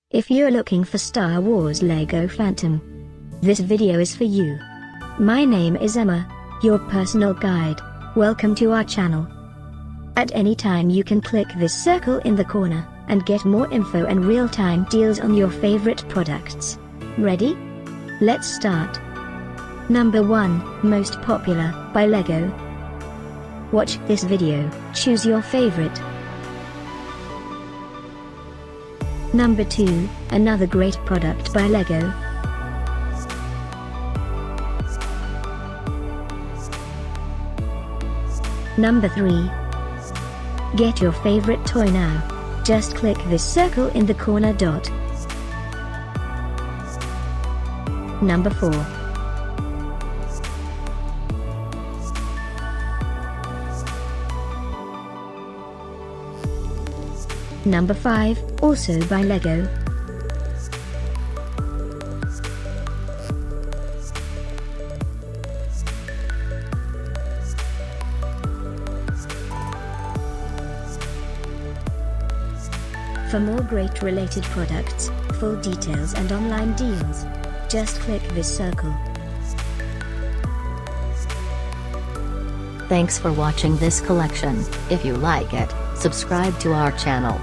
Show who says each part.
Speaker 1: If you're looking for Star Wars Lego Phantom, this video is for you. My name is Emma, your personal guide. Welcome to our channel. At any time you can click this circle in the corner, and get more info and real-time deals on your favorite products. Ready? Let's start. Number 1, Most Popular, by Lego. Watch this video, choose your favorite. Number 2, another great product by Lego. Number 3. Get your favorite toy now. Just click this circle in the corner dot. Number 4. Number 5, also by Lego. For more great related products, full details and online deals, just click this circle.
Speaker 2: Thanks for watching this collection. If you like it, subscribe to our channel.